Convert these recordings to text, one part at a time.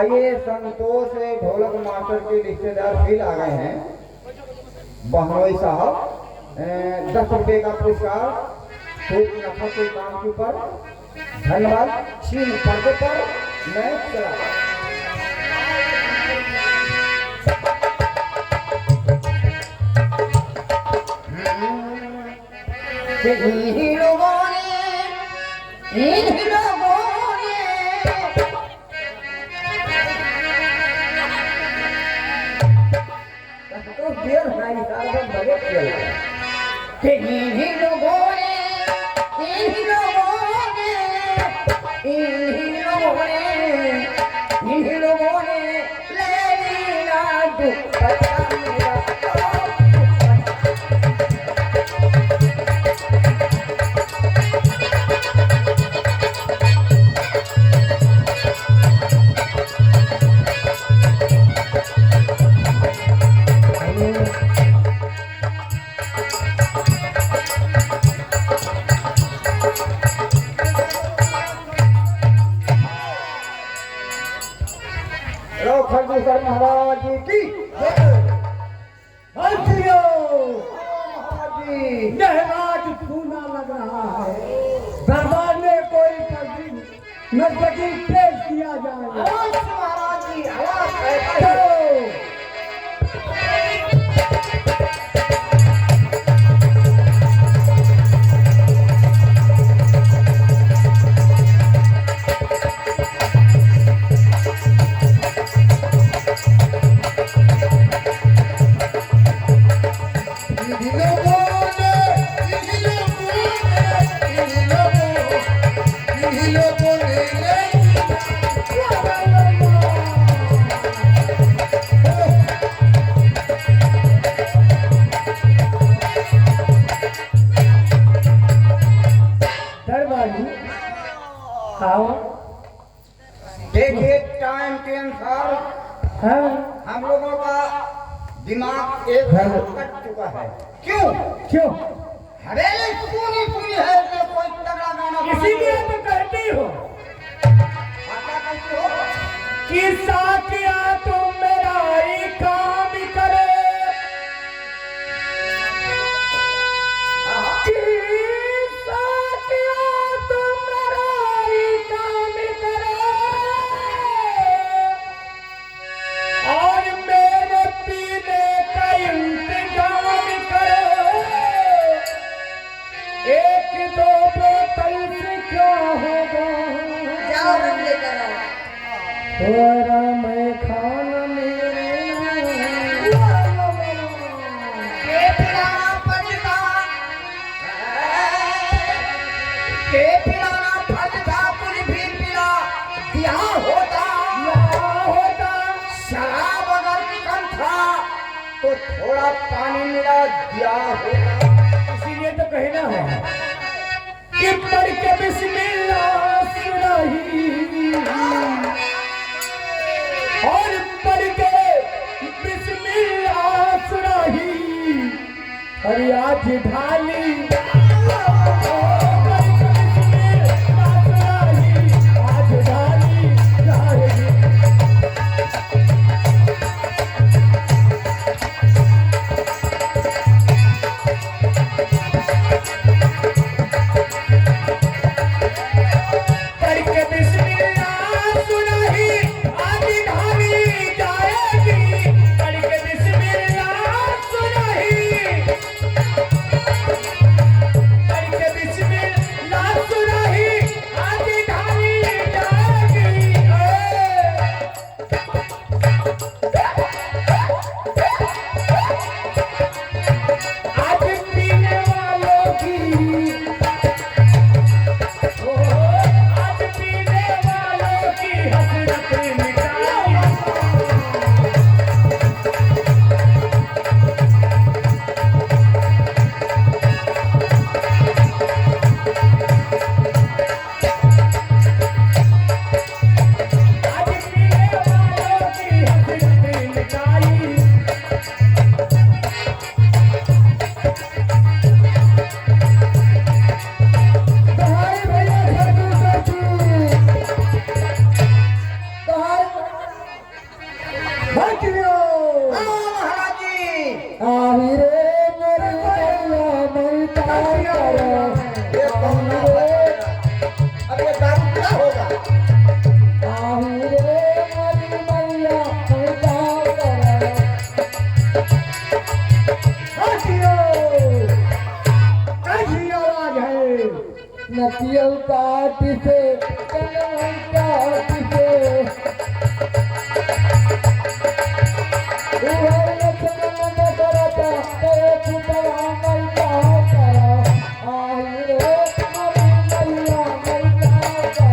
आइए, संतोष ढोलक मास्टर के रिश्तेदार फिर आ गए हैं। बहनोई साहब 10 रुपए का पुरस्कार, खूब नफा के काम के ऊपर धन्यवाद। छीन पर्दे पर मैं चला इन लोगों ने तो देर नहीं सारा बड़े खेल इन लोगों ने इन लोगों ने ले लीला दुपट्टा मेरा। खरगोशर महाराज की महाराज जी, आज खूना लग रहा है। दरबार में कोई नजदीकी पेश किया जाए। महाराज जी आवाज चलो। देखिए, टाइम के अनुसार हाँ? हम लोगों का दिमाग एक कट चुका है। क्यों? क्यों? हवेली सुनी सुनी है, इसमें कोई तगड़ा गाना बना इसीलिए दो। तो कहती हो क्या कहती हो? कि साथिया तुम मेरा ही काम करे। कि साथिया तुम मेरा ही काम करे और मेरे पीने का इंतजाम करे। एक दो बोतल से क्या होगा? जाओ रंग लेकर आओ। थोड़ा मैं खाना मेरे के पिलाना फजदा, के पिलाना फजदा कुछ भी पिला दिया होता। शराब अगर कम था तो थोड़ा पानी मिला दिया होगा। इसीलिए तो कहना है कि पढ़ के बिस्मिल्लाह सुनाही और पढ़ के बिस्मिल्लाह सुनाही और आज ढाली आज ढाली ढाली। करके बिस्मिल्लाह सुनाही आज ढाली जाएगी। करके बिस्मिल्लाह सुनाही ये कौन अब ये दारू क्या होगा? नदियों काट से कलम काट से उहर लक्ष्मण न करता तेरे पुतला मलता करा आई रे मरी मैया मलता करा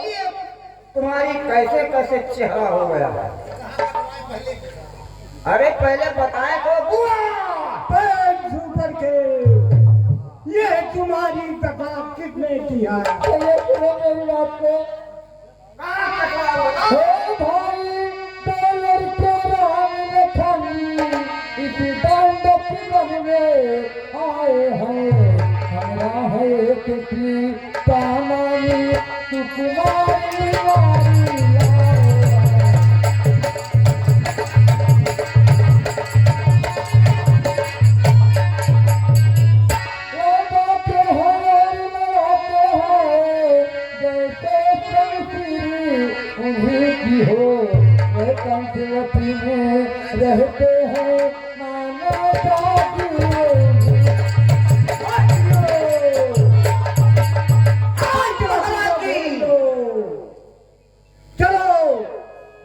ये तुम्हारी कैसे कैसे चेहरा हो गया है? अरे पहले बताए तो बुआ। पेट सुपर के ये तुम्हारी दफा किसने किया है? ये तुम्हें मेरी बात को कहाँ कटवा बताओ? हे भाई डॉलर के राम लखन इस दंड की में आए हैं हमारा है किसी कामानी सुकुमारी वाली कंचवती में रहते हैं माना चलो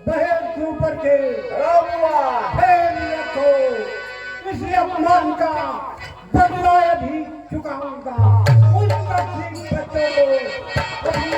बहन के ऊपर के फेर रखो इस अपमान का बदला भी चुकाऊंगा उसका ठीक बचो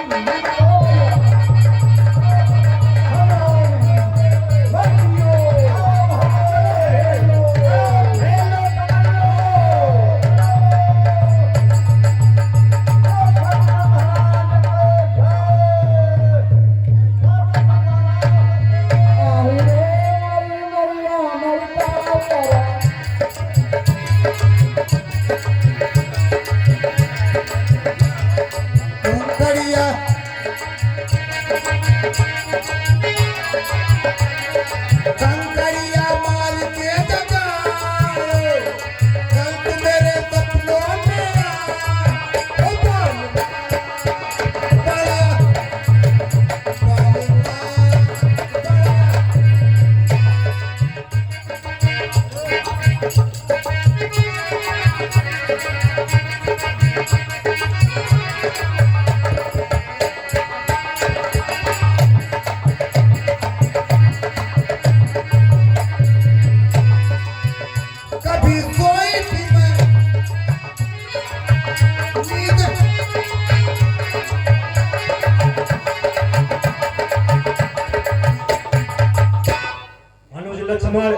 लक्ष्मण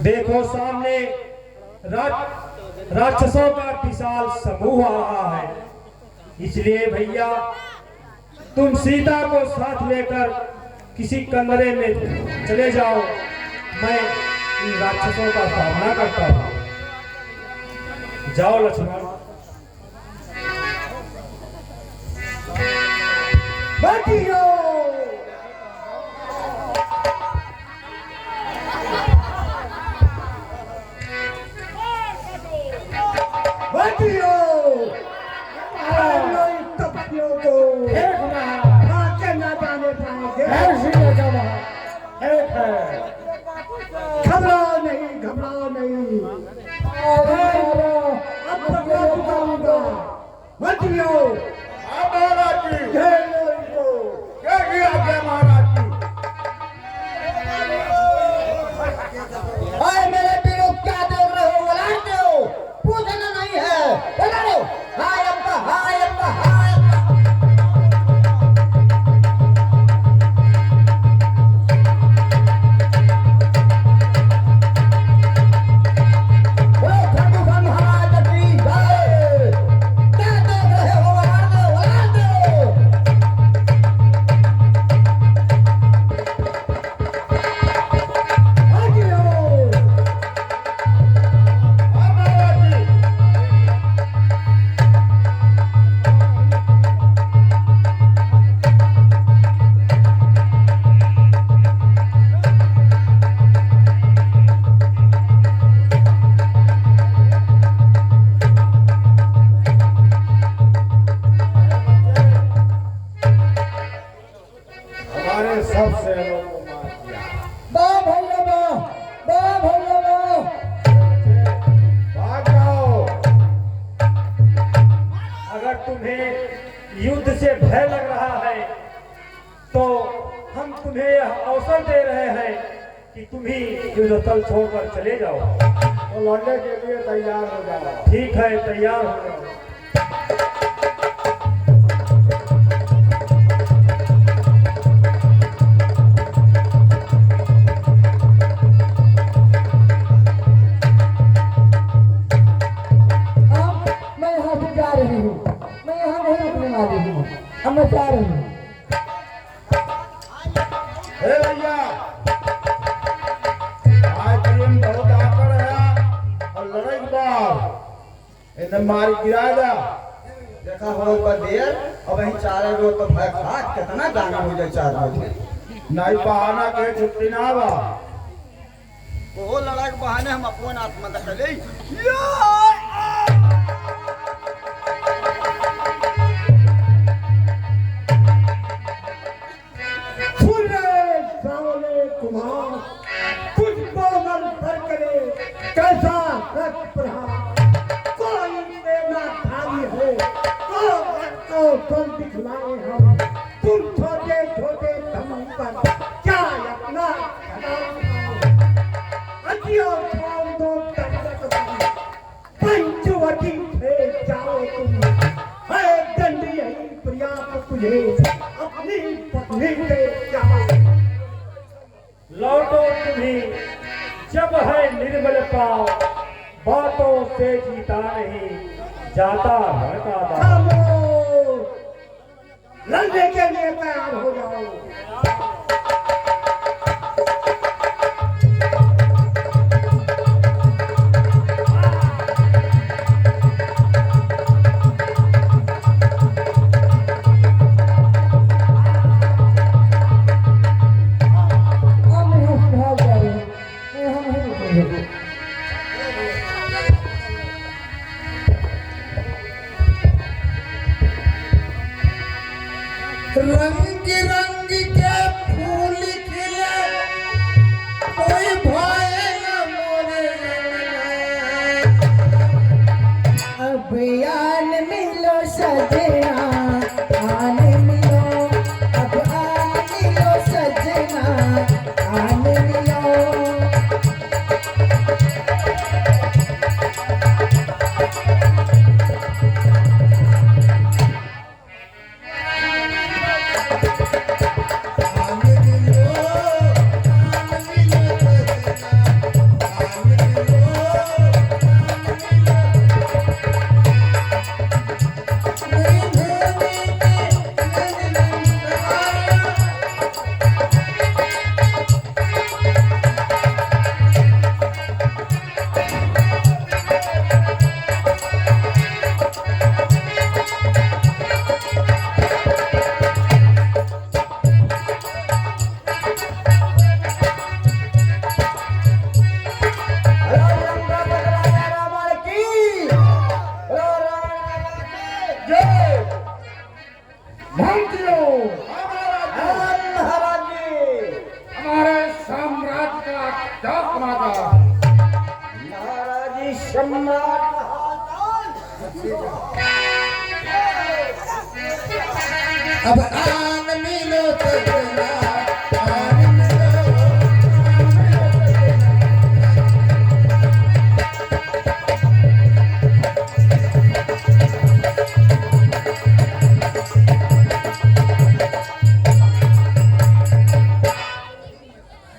देखो सामने राक्षसों का विशाल समूह आ रहा है, इसलिए भैया तुम सीता को साथ लेकर किसी कमरे में चले जाओ, मैं इन राक्षसों का सामना करता हूँ। जाओ लक्ष्मण। बैठियो बैठियो तपियों को भागे न जाने पाएंगे। घबराओ नहीं अब बताऊंगा। बैठियो मेरे पीड़ों क्या देख रहे हो? वलाट दो, पूछना नहीं है, बता दो। हाय अब्बा, हाय अब्बा, हाय अब्बा। ओ ठंडू महाराज की जय। क्या देख रहे हो? वलाट दो, वलाट दो। बैलों को मार दिया। वाह भैया वाह, वाह भैया वाह। भाग जाओ। अगर तुम्हें युद्ध से भय लग रहा है तो हम तुम्हें यह अवसर दे रहे हैं कि तुम ही युद्ध स्थल छोड़कर चले जाओ। तो लड़ने के लिए तैयार हो जाओ। ठीक है, तैयार हो जाओ। मैं यहाँ से जा रही हूँ, मैं यहाँ नहीं रुकने वाली हूँ, अब मैं जा रही हूँ। अरे भैया, आज प्रेम बहुत आकर है और लड़ाई के बाद इन्हें मार गिरा जा। देखा हो बदेर, अब वहीं चारे रोज तो भय खा कितना गाना हो जाए चार रोज। नहीं बहाना के छुट्टी ना बा। वो लड़ाई के बहाने हम अपन आत्महत्या कर ले। कुमार कुछ बोल भर करे कैसा रक्त प्रहार, कोई प्रेरणा धारी है तो तुम दिखलाए हम। तुम छोटे छोटे दम पर क्या अपना पंचवटी थे जाओ तुम, है दंडी यही पर्याप्त तुझे अपनी पत्नी के जाओ। लौटो तुम्ही जब है निर्बल पाओ, बातों से जीता नहीं जाता रहता दाव। खामोश, लड़ने के लिए तैयार हो जाओ। रंग रंग के फूल खिले, कोई भय न मोरे। अब आन मिलो सजना, आन मिलो, अब आन मिलो सजना, आन मिलो। हमारे साम्राज्य का डाक माता महाराजी सम्राट अब आन मिलो सजना, आन मिलो।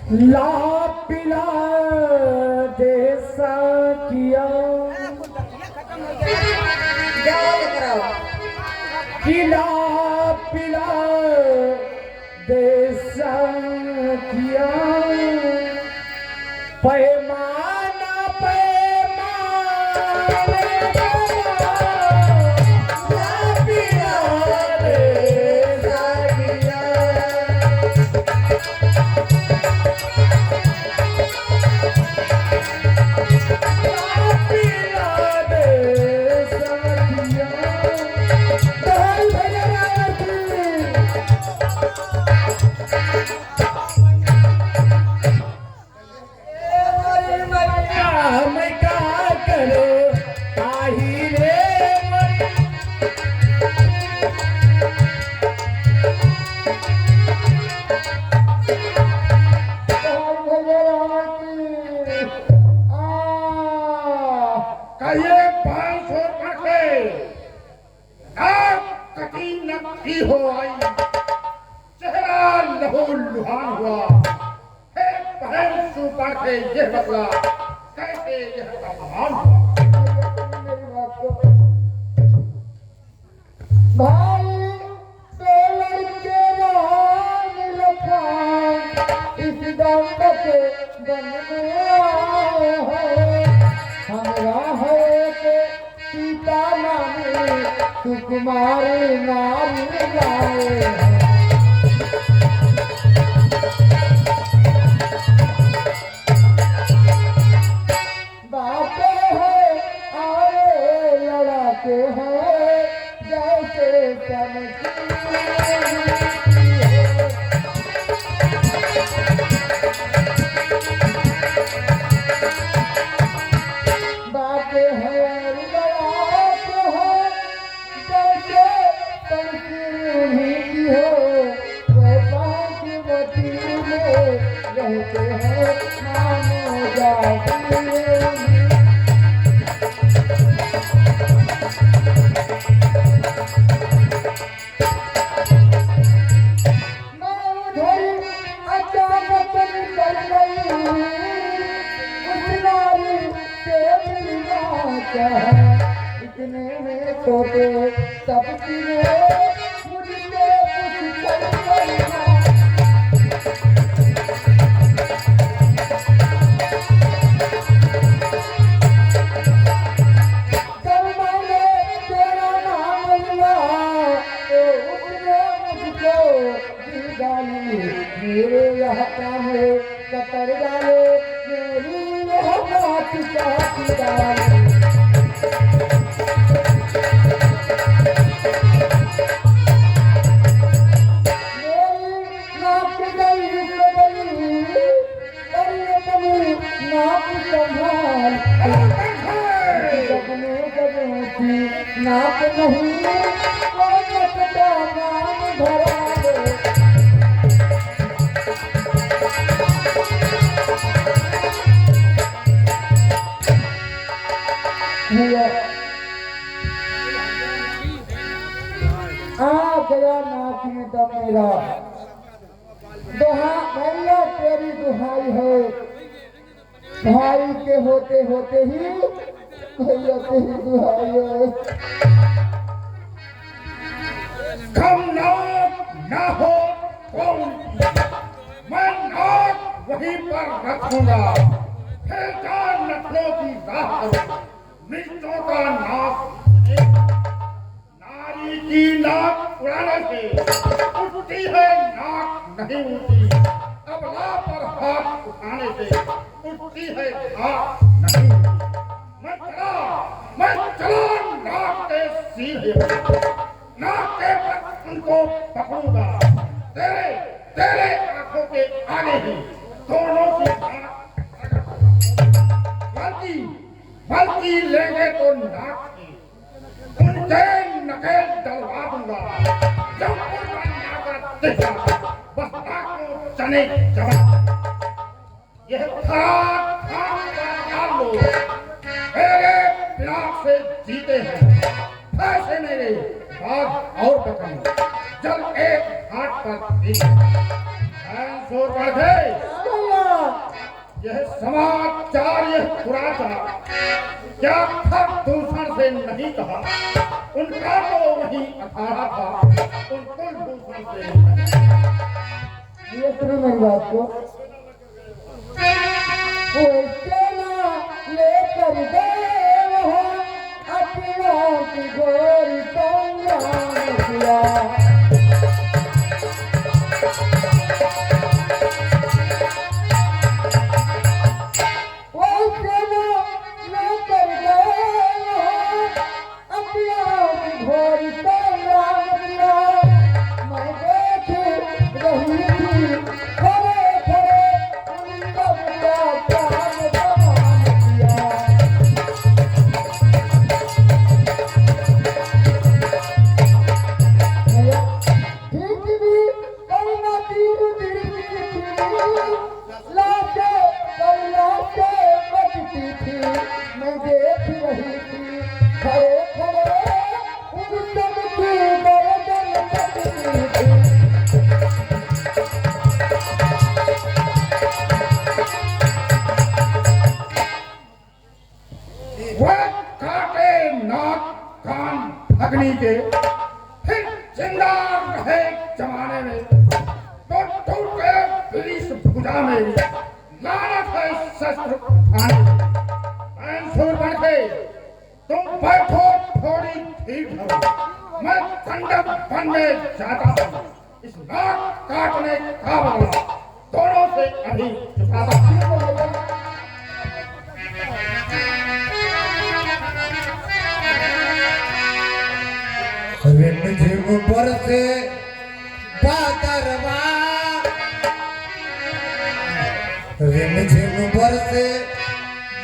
ला पिला देसा किया, किला पिला देसा किया, पैमाना पैमाने ला पिला देसा किया। तूफान हुआ। हे बहन सुपर के ये बदला कैसे यह तूफान हुआ। मेरी बात को भाई टेलर के नाम लिखा इस दंड के बन में आए हैं। हमरा है के सीता नामी सुकुमारी नारी लाए हैं। बातें हैं और लड़ाते हैं जैसे चमकी बातें हैं लड़ाते हैं जैसे चमकी की हो। वह बागमती में रहते हैं मानो जाती है। अचानक निकल गई उस नारी से मिलना चाहा। इतने में छोटे सबकी मुझसे कुछ कर गई। जब मैंने तेरा नाम लिया तो उसने मुझको दी गाली। मेरे यह काहे कतर डाले मेरी यह बात चाहती डाली। मेरी नाक गई बदली अरे बनी नाक संभाल। जगने जगने की नाक नहीं कोई का नाम धरा दे। आ गया नाक में दम मेरा। भैया तेरी दुहाई है। भाई के होते होते ही भैया तेरी दुहाई है। कम नाक ना हो कौन मैं नाक वहीं पर रखूंगा। फिर जान नस्लों की राह करो। मिर्चों का नाक नारी की नाक उड़ाने से उठती है नाक नहीं उड़ती। अबला पर हाथ उठाने से उठती है नाक नहीं उड़ती। मैं चला नाक के सीधे नाक के पर उनको पकड़ूंगा। तेरे तेरे आंखों के आगे ही दोनों की फलती लेंगे तो नाक की उनके नकेल डलवा दूंगा। जब उनका नाक देखा बस नाक को चने जवाब। यह खाक का डाल लो। मेरे बिना से जीते हैं ऐसे मेरे बाघ और बकरी जल एक घाट पर जोर बढ़ गए। यह समाचार यह खुराचा क्या खर दूषण से नहीं कहा। उनका तो वही अखाड़ा था उनको दूषण से नहीं। ये सुनो मेरी बात को। वो सेना लेकर गए वहाँ अपना की गोरी संग्राम किया। के फिर जिंदा रहे जमाने में तो टूट गए पुलिस भुजा मेरी लानत है शस्त्र खाने मंसूर बन के तुम बैठो थोड़ी ठीक हो मैं दंडक बनने जाता हूँ इस नाक काटने का बदला दोनों से अभी चुकाता हूँ रिमझिम बरसे बादरवा रिमझिम बरसे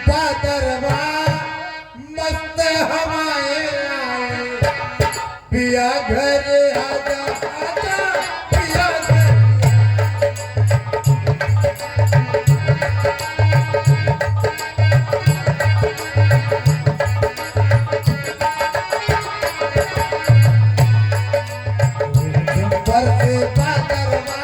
बादरवा मस्त हवाएं आए पिया घर आजा आजा पिया घर रिमझिम बरसे बादरवा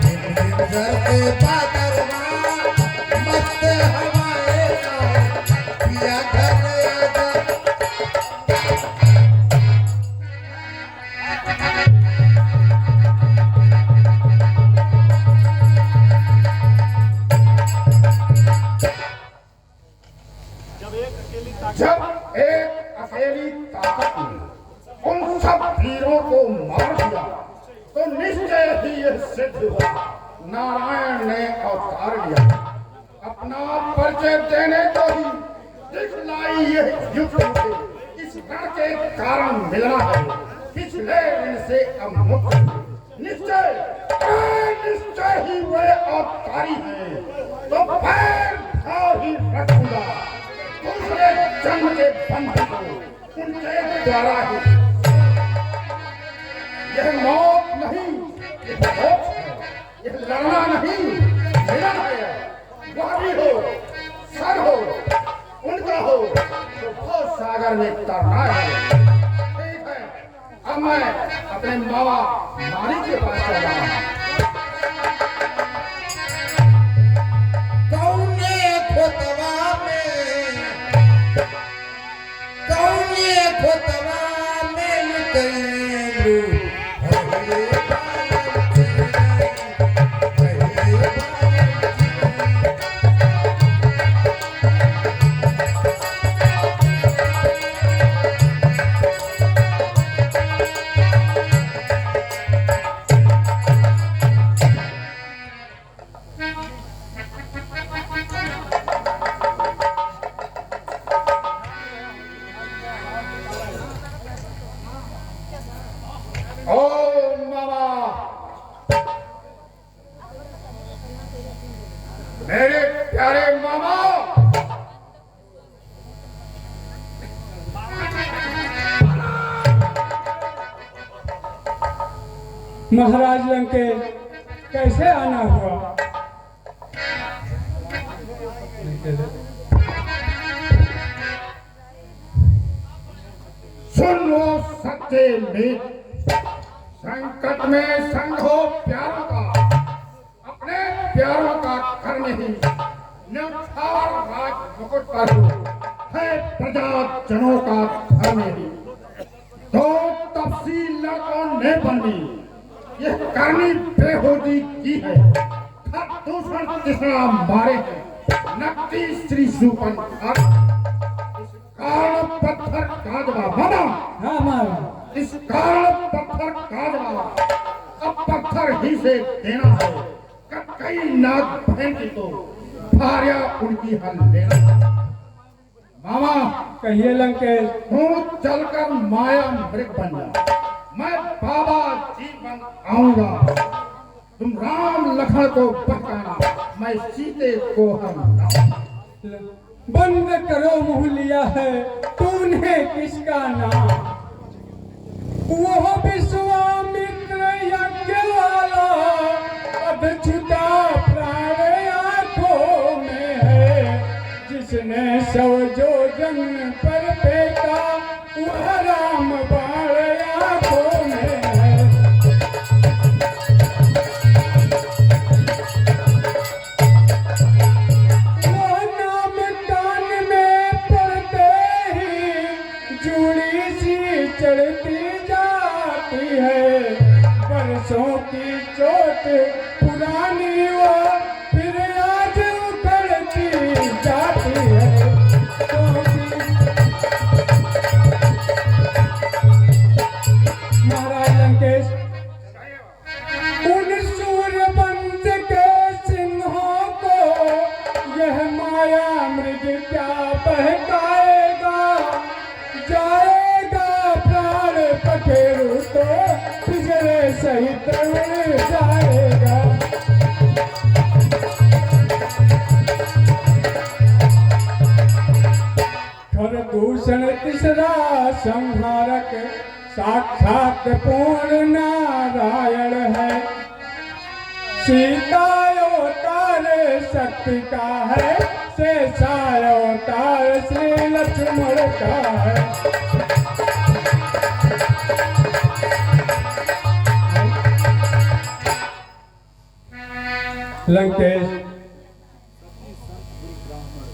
रिमझिम बरसे बादरवा मस्त हवाएं आए पिया घर आजा जब एक अकेली ताकत ने उन सब वीरों को मार दिया तो निश्चय ही यह सिद्ध हुआ नारायण ने अवतार लिया अपना परिचय देने को ही दिखलाई यह युग मुझे इस रण के कारण मिलना है पिछले ऋण से अब मुक्त निश्चय ही वे अवतारी हैं तो पैर भाव ही रखूंगा दूसरे जन्म के बंधन को उनके द्वारा ही यह मौत नहीं यह मोक्ष है यह लड़ना नहीं मिलन है वादी हो सर हो उनका हो तो बहुत सागर में तरना है ठीक है अब मैं अपने मामा मालिक के पास चल रहा हूँ कौने खोतवा में लुटेरू हरे मेरे प्यारे मामा महाराज लंके कैसे आना हुआ? सुन लो सच्चे मित्र संकट में संग हो प्यारों का अपने प्यारों का कर्म ही न्यौछावर राज मुकुट पर हो है प्रजा जनों का धर्म ही दो तपसी लड़कों ने बनी यह करनी बेहूदी की है दूसरा तीसरा मारे हैं नकदी श्री सुपन काल पत्थर काजवा मामा हाँ मामा इस काल पत्थर काजवा अब पत्थर ही से देना है कई नाग बहन की तो भार्या उनकी हल लेना मामा कहिए लंकेश। तू चलकर माया मृग बन जा मैं बाबा जी बन आऊंगा तुम राम लखन को बचाना मैं सीते को हम बंद करो मुँह लिया है तूने किसका नाम? वो विश्वामित्र यज्ञ वाला अब छुटा प्राण आंखों में है जिसने सौ जोजन पर फेंका वह राम बाण आंखों में है। वो नाम बरसों की चोट पुरानी वो फिर आज उखड़ती जाती है। महाराज लंकेश उन सूर्यवंश के सिंहों को यह माया मृग क्या बहकाएगा। जाएगा प्राण पखेरु तो पिंजरे सहित उड़ जाएगा। खरदूषण तीसरा संहारक साक्षात पूर्ण नारायण है। सीता अवतार शक्ति का है, शेषा अवतार श्री लक्ष्मण का है। लंकेश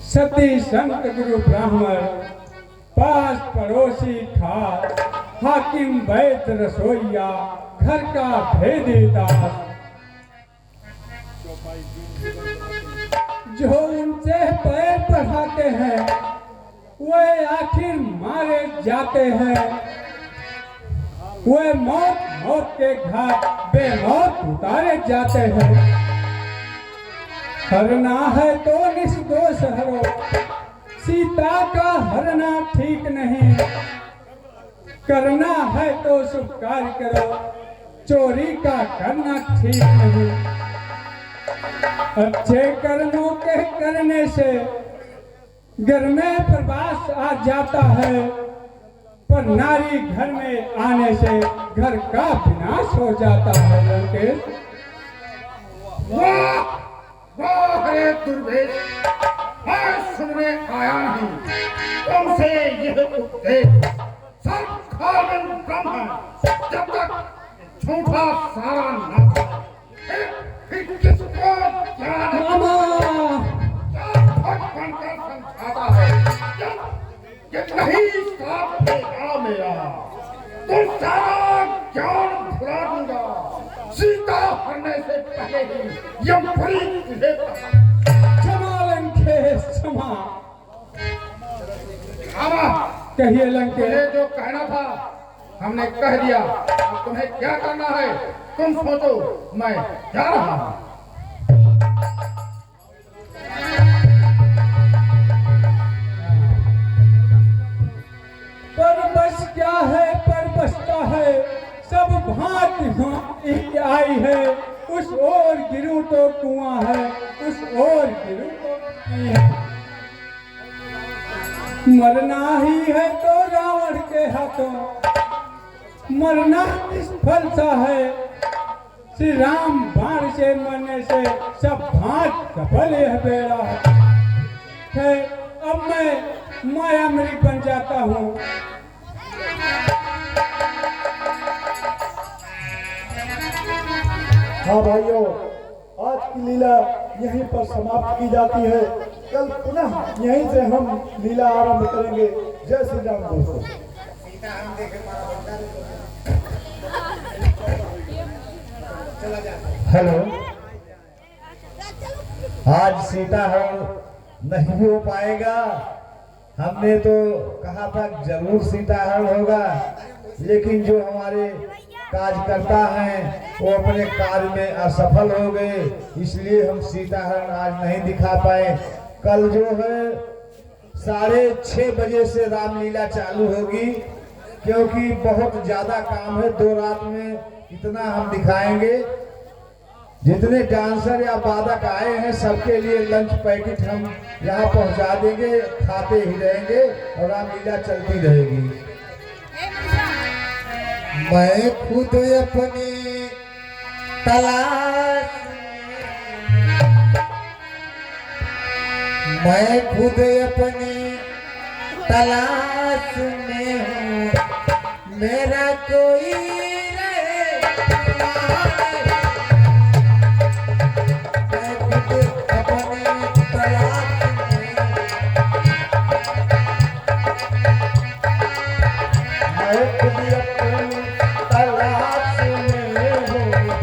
सती संत गुरु ब्राह्मण पास पड़ोसी खास हाकिम वैद रसोईया घर का भेदी दास। जो उनसे पैर बढ़ाते हैं वे आखिर मारे जाते हैं। वे मौत मौत के घाट बेमौत उतारे जाते हैं। हरना है तो निर्दोष हरो, सीता का हरना ठीक नहीं। करना है तो शुभ कार्य करो, चोरी का करना ठीक नहीं। अच्छे कर्मों के करने से घर में प्रवास आ जाता है, पर नारी घर में आने से घर का विनाश हो जाता है। लंकेश वाह वाह रे दुर्वेश, मैं सुनने आया नहीं तुमसे यह उपदेश। सब खावन ब्रह्म है, जब तक झूठा सारा न खाए, फिर किसको ज्ञान बनकर समझाता है। जब ये नहीं साथ देगा मेरा तो सारा ज्ञान भुला दूंगा। सीता हरने से पहले ही यमपरी तुझे क्षमा लंकेश क्षमा। कहिए लंकेश। मुझे जो कहना था हमने कह दिया, अब तुम्हें क्या करना है तुम सोचो, मैं जा रहा हूँ। पर बस क्या है पर बसता है, सब भांति आई है। उस ओर गिरूं तो कुआं है, उस ओर गिरूं तो नदी है। मरना ही है तो रावण के हाथों, मरना निष्फल सा है। श्री राम बाण से मरने से सब भांत सफल यह बेड़ा है। अब मैं माया मृग बन जाता हूँ। हाँ भाइयों, आज की लीला यहीं पर समाप्त की जाती है। कल पुनः यहीं से हम लीला आरंभ करेंगे। जय श्री राम दोस्तों। हेलो, आज सीता हरण नहीं हो पाएगा। हमने तो कहा था जरूर सीता हरण होगा, लेकिन जो हमारे कार्यकर्ता हैं वो अपने कार्य में असफल हो गए, इसलिए हम सीता हरण आज नहीं दिखा पाए। कल जो है 6:30 बजे से रामलीला चालू होगी, क्योंकि बहुत ज्यादा काम है। 2 रात में इतना हम दिखाएंगे। जितने डांसर या वादक आए हैं सबके लिए लंच पैकेट हम यहाँ पहुँचा देंगे, खाते ही रहेंगे और रामलीला चलती रहेगी। मैं खुद अपनी तलाश, मैं खुद अपनी तलाश में हूँ, मेरा कोई मैं खुद अपनी तलाश में हूँ,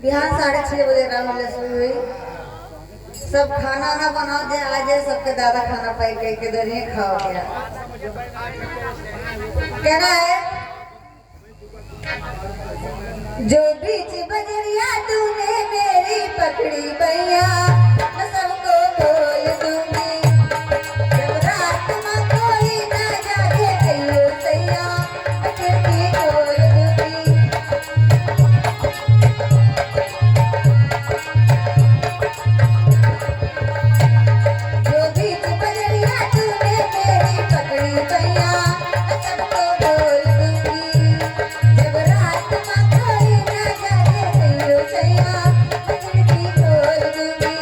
बिहान 6:30 बजे राहुल लक्ष्मी हुई सब खाना ना बनाओ दे आ जाए सबके दादा खाना पाई कह के दरिए खाओ क्या कहना है जो बीच बजरिया तूने मेरी पकड़ी भैया मैं सबको बोल दूंगी जब रात में कोई ना जागे कहियो सैया मैं खिड़की खोल दूंगी जो बीच बजरिया तूने मेरी पकड़ी भैया मैं सबको बोल दूंगी जब रात में कोई ना जागे कहियो सैया मैं खिड़की खोल दूंगी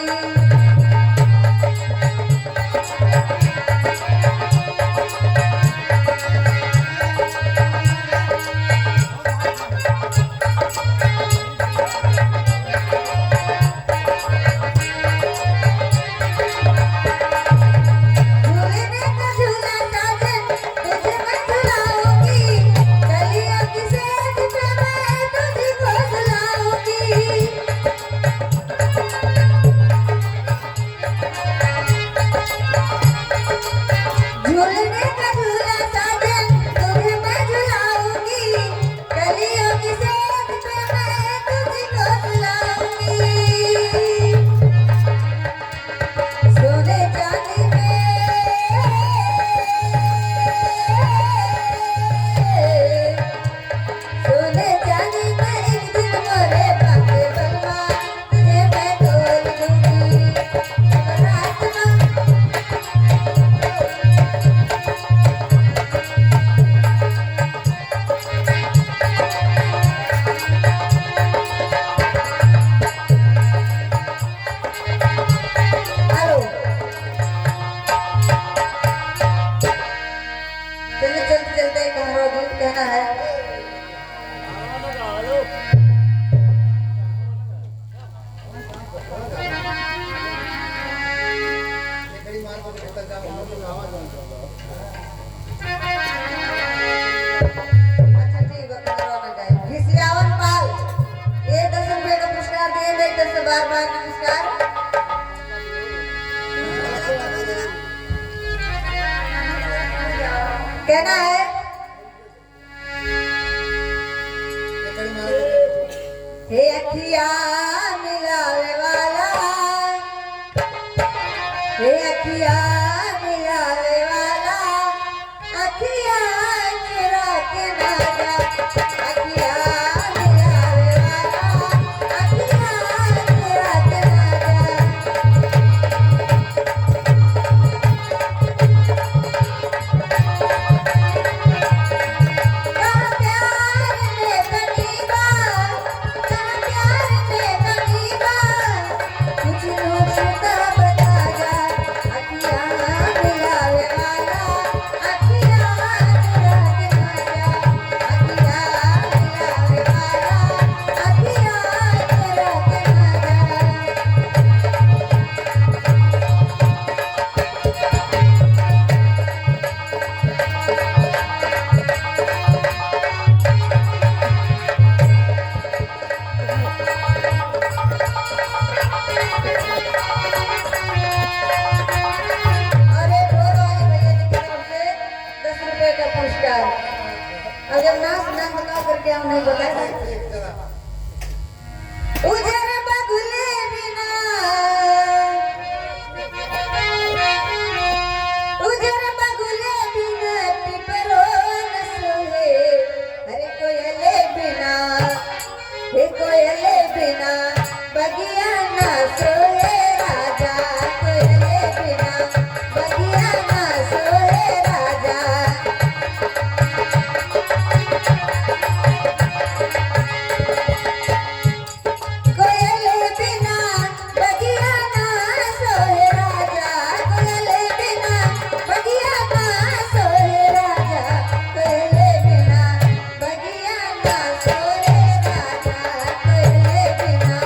झूलने का झूला साजन तुझे मैं झुलाऊंगी कलियों की सेज पे मैं तुझको झुलाऊंगी झूलने का झूला साजन तुझे मैं झुलाऊंगी कलियों की सेज पे मैं तुझको झुलाऊंगी सोने चांदी सोने चांदी में एक दिन मोरे बाके बलवा तुझे मैं तोल दूंगी रात में हेलो चलते चलते चलते एक हमारा गीत कहना है अच्छा ठीक है कमरा में जाए घिसियावन पाल ये 10 रुपए का पुरस्कार दिए गए 10 से बार बार नमस्कार कहना है हे अखिया मिलावे वाला हे अखिया मिलावे वाला अखिया चुरा के ना जा अखिया मिलावे वाला अखिया चुरा के ना जा कहाँ प्यार में कनीबा कहाँ प्यार में कनीबा कुछ नूछता बता जा अखिया मिलावे वाला अखिया चुरा के ना जा अखिया मिलावे वाला अखिया चुरा के ना जा अरे ढोल वाले भैया जी की तरफ से 10 रुपए का पुरस्कार और जब नाच ना बता करके हम नहीं बताए उजर बगुले बिना उजर बगुले बिना पिपरो न सोहे अरे कोयले बिना हे कोयले बिना बगिया ना सोहे राजा कोयले बिना बगिया ना सोहे राजा कोयले बिना बगिया ना सोहे राजा कोयले बिना बगिया ना सोहे राजा कोयले बिना बगिया ना सोहे राजा कोयले बिना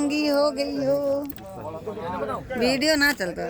नंगी हो गई हो। वीडियो ना चलता।